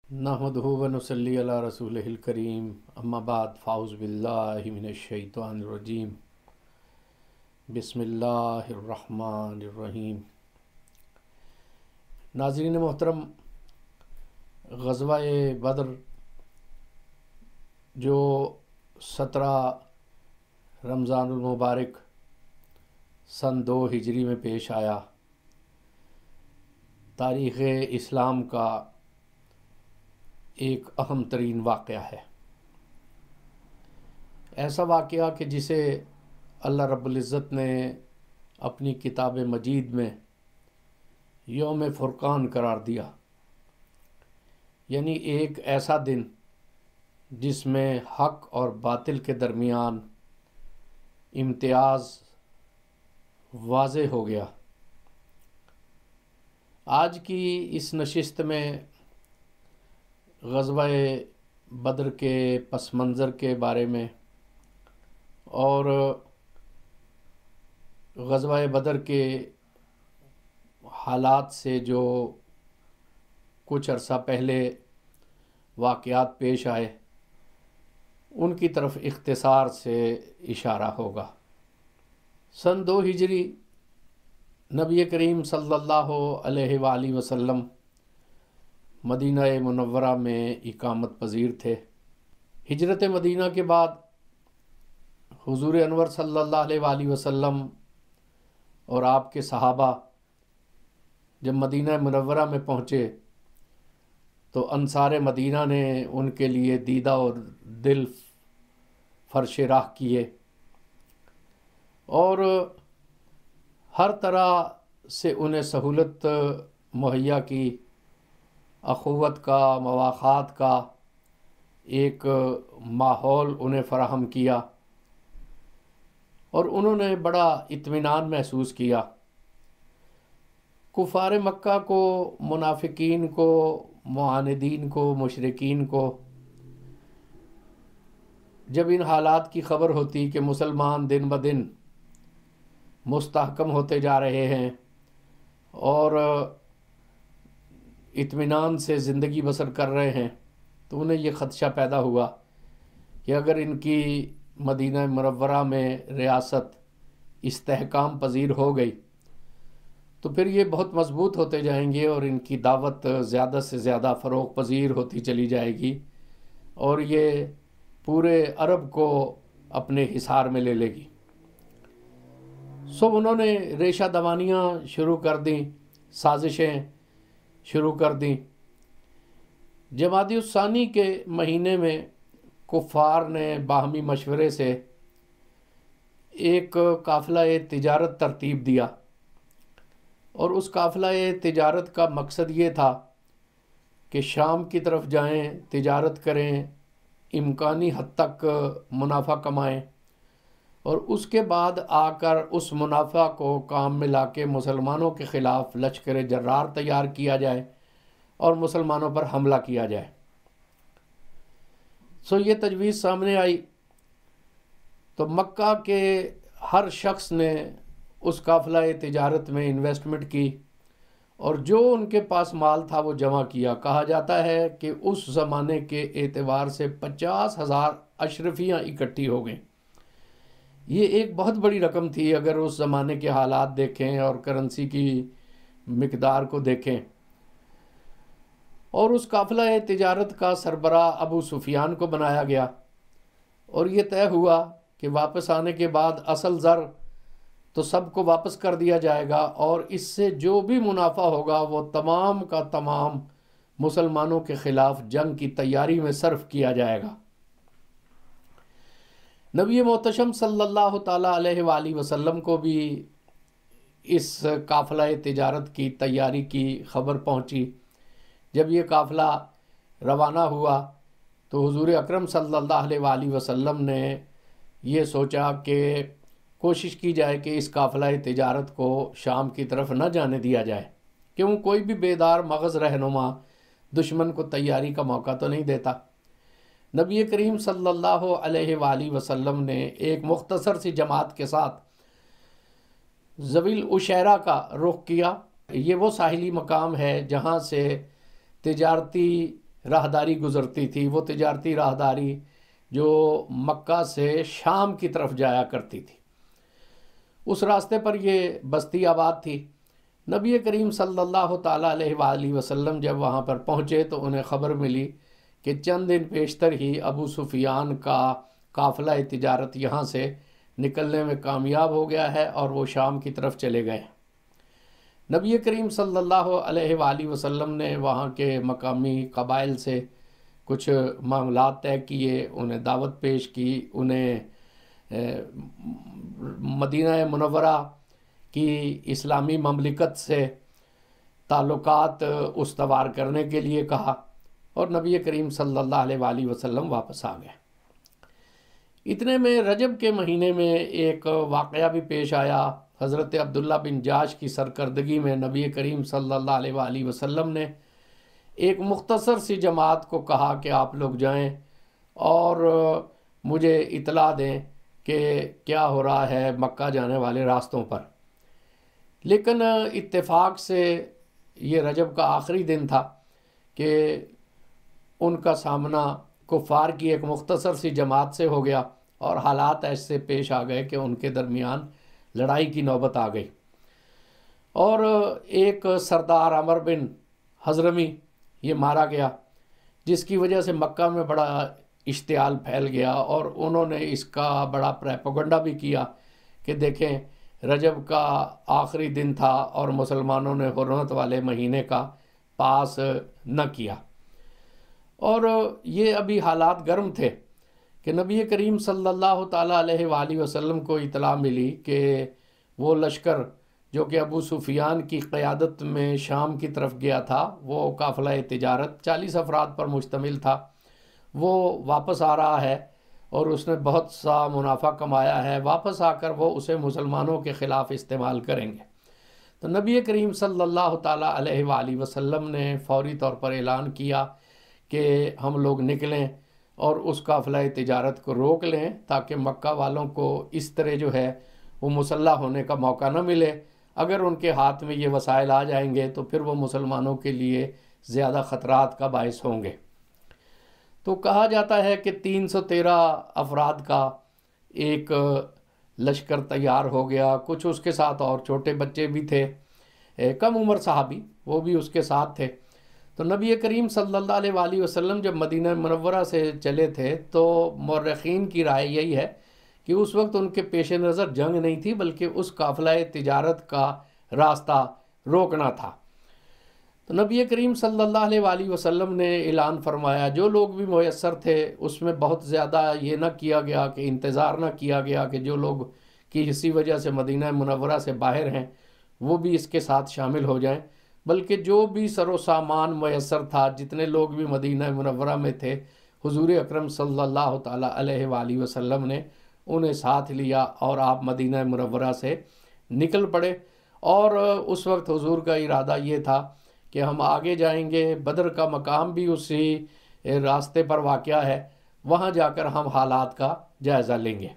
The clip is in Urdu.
نحمدہ و نصلی علی رسولہ الکریم، اما بعد فاعوذ باللہ من الشیطان الرجیم، بسم اللہ الرحمن الرحیم۔ ناظرین محترم، غزوہ بدر جو 17 رمضان المبارک سن 2 ہجری میں پیش آیا، تاریخ اسلام کا ایک اہم ترین واقعہ ہے۔ ایسا واقعہ کہ جسے اللہ رب العزت نے اپنی کتاب مجید میں یوم فرقان قرار دیا، یعنی ایک ایسا دن جس میں حق اور باطل کے درمیان امتیاز واضح ہو گیا۔ آج کی اس نشست میں غزوہ بدر کے پس منظر کے بارے میں اور غزوہ بدر کے حالات سے جو کچھ عرصہ پہلے واقعات پیش آئے ان کی طرف اختصار سے اشارہ ہوگا۔ سن 2 ہجری نبی کریم صلی اللہ علیہ وآلہ وسلم مدینہ منورہ میں اقامت پذیر تھے۔ ہجرت مدینہ کے بعد حضور انور صلی اللہ علیہ وآلہ وسلم اور آپ کے صحابہ جب مدینہ منورہ میں پہنچے تو انصار مدینہ نے ان کے لیے دیدہ اور دل فرش راہ کیے اور ہر طرح سے انہیں سہولت مہیا کی، اخوت کا، مواخات کا ایک ماحول انہیں فراہم کیا اور انہوں نے بڑا اطمینان محسوس کیا۔ کفار مکہ کو، منافقین کو، معاندین کو، مشرکین کو جب ان حالات کی خبر ہوتی کہ مسلمان دن بدن مستحکم ہوتے جا رہے ہیں اور اطمینان سے زندگی بسر کر رہے ہیں، تو انہیں یہ خدشہ پیدا ہوا کہ اگر ان کی مدینہ منورہ میں ریاست استحکام پذیر ہو گئی تو پھر یہ بہت مضبوط ہوتے جائیں گے اور ان کی دعوت زیادہ سے زیادہ فروغ پذیر ہوتی چلی جائے گی اور یہ پورے عرب کو اپنے حصار میں لے لے گی۔ سو انہوں نے ریشہ دوانیاں شروع کر دیں، سازشیں شروع کر دیں۔ جمادی الثانی کے مہینے میں کفار نے باہمی مشورے سے ایک قافلہ تجارت ترتیب دیا اور اس قافلہ تجارت کا مقصد یہ تھا کہ شام کی طرف جائیں، تجارت کریں، امکانی حد تک منافع کمائیں اور اس کے بعد آ کر اس منافع کو کام میں لا کے مسلمانوں کے خلاف لشکر جرار تیار کیا جائے اور مسلمانوں پر حملہ کیا جائے۔ سو یہ تجویز سامنے آئی تو مکہ کے ہر شخص نے اس قافلہ تجارت میں انویسٹمنٹ کی اور جو ان کے پاس مال تھا وہ جمع کیا۔ کہا جاتا ہے کہ اس زمانے کے اعتبار سے 50,000 اشرفیاں اکٹھی ہو گئیں۔ یہ ایک بہت بڑی رقم تھی اگر اس زمانے کے حالات دیکھیں اور کرنسی کی مقدار کو دیکھیں۔ اور اس قافلہ تجارت کا سربراہ ابو سفیان کو بنایا گیا اور یہ طے ہوا کہ واپس آنے کے بعد اصل زر تو سب کو واپس کر دیا جائے گا اور اس سے جو بھی منافع ہوگا وہ تمام کا تمام مسلمانوں کے خلاف جنگ کی تیاری میں صرف کیا جائے گا۔ نبی محتشم صلی اللہ تعالیٰ علیہ وآلہ وسلم کو بھی اس قافلہ تجارت کی تیاری کی خبر پہنچی۔ جب یہ قافلہ روانہ ہوا تو حضور اکرم صلی اللہ علیہ وآلہ وسلم نے یہ سوچا کہ کوشش کی جائے کہ اس قافلہ تجارت کو شام کی طرف نہ جانے دیا جائے، کیوں کوئی بھی بیدار مغز رہنما دشمن کو تیاری کا موقع تو نہیں دیتا۔ نبی کریم صلی اللہ علیہ وآلہ وسلم نے ایک مختصر سی جماعت کے ساتھ ذویل عشیرہ کا رخ کیا۔ یہ وہ ساحلی مقام ہے جہاں سے تجارتی راہداری گزرتی تھی، وہ تجارتی راہداری جو مکہ سے شام کی طرف جایا کرتی تھی، اس راستے پر یہ بستی آباد تھی۔ نبی کریم صلی اللہ تعالیٰ علیہ وآلہ وسلم جب وہاں پر پہنچے تو انہیں خبر ملی کہ چند دن پیشتر ہی ابو سفیان کا قافلہ تجارت یہاں سے نکلنے میں کامیاب ہو گیا ہے اور وہ شام کی طرف چلے گئے۔ نبی کریم صلی اللہ علیہ وآلہ وسلم نے وہاں کے مقامی قبائل سے کچھ معاملات طے کیے، انہیں دعوت پیش کی، انہیں مدینہ منورہ کی اسلامی مملکت سے تعلقات استوار کرنے کے لیے کہا، اور نبی کریم صلی اللہ علیہ وآلہ وسلم واپس آ گئے۔ اتنے میں رجب کے مہینے میں ایک واقعہ بھی پیش آیا۔ حضرت عبداللہ بن جاش کی سرکردگی میں نبی کریم صلی اللہ علیہ وآلہ وسلم نے ایک مختصر سی جماعت کو کہا کہ آپ لوگ جائیں اور مجھے اطلاع دیں کہ کیا ہو رہا ہے مکہ جانے والے راستوں پر۔ لیکن اتفاق سے یہ رجب کا آخری دن تھا کہ ان کا سامنا کفار کی ایک مختصر سی جماعت سے ہو گیا، اور حالات ایسے پیش آ گئے کہ ان کے درمیان لڑائی کی نوبت آ گئی، اور ایک سردار عمر بن حضرمی یہ مارا گیا، جس کی وجہ سے مکہ میں بڑا اشتعال پھیل گیا، اور انہوں نے اس کا بڑا پروپیگنڈا بھی کیا کہ دیکھیں رجب کا آخری دن تھا اور مسلمانوں نے حرمت والے مہینے کا پاس نہ کیا۔ اور یہ ابھی حالات گرم تھے کہ نبی کریم صلی اللہ تعالیٰ علیہ وآلہ وسلم کو اطلاع ملی کہ وہ لشکر جو کہ ابو سفیان کی قیادت میں شام کی طرف گیا تھا، وہ قافلہ تجارت 40 افراد پر مشتمل تھا، وہ واپس آ رہا ہے اور اس نے بہت سا منافع کمایا ہے، واپس آ کر وہ اسے مسلمانوں کے خلاف استعمال کریں گے۔ تو نبی کریم صلی اللہ تعالیٰ علیہ وآلہ وسلم نے فوری طور پر اعلان کیا کہ ہم لوگ نکلیں اور اس قافلہ تجارت کو روک لیں، تاکہ مکہ والوں کو اس طرح جو ہے وہ مسلح ہونے کا موقع نہ ملے۔ اگر ان کے ہاتھ میں یہ وسائل آ جائیں گے تو پھر وہ مسلمانوں کے لیے زیادہ خطرات کا باعث ہوں گے۔ تو کہا جاتا ہے کہ 313 افراد کا ایک لشکر تیار ہو گیا، کچھ اس کے ساتھ اور چھوٹے بچے بھی تھے، کم عمر صحابی وہ بھی اس کے ساتھ تھے۔ تو نبی کریم صلی اللہ علیہ وآلہ وسلم جب مدینہ منورہ سے چلے تھے تو مورخین کی رائے یہی ہے کہ اس وقت ان کے پیش نظر جنگ نہیں تھی، بلکہ اس قافلہ تجارت کا راستہ روکنا تھا۔ تو نبی کریم صلی اللہ علیہ وآلہ وسلم نے اعلان فرمایا، جو لوگ بھی میسر تھے اس میں بہت زیادہ یہ نہ کیا گیا کہ انتظار نہ کیا گیا کہ جو لوگ کی اسی وجہ سے مدینہ منورہ سے باہر ہیں وہ بھی اس کے ساتھ شامل ہو جائیں، بلکہ جو بھی سر و سامان میسر تھا، جتنے لوگ بھی مدینہ منورہ میں تھے، حضور اکرم صلی اللہ تعالیٰ علیہ وآلہ وسلم نے انہیں ساتھ لیا اور آپ مدینہ منورہ سے نکل پڑے۔ اور اس وقت حضور کا ارادہ یہ تھا کہ ہم آگے جائیں گے، بدر کا مقام بھی اسی راستے پر واقع ہے، وہاں جا کر ہم حالات کا جائزہ لیں گے۔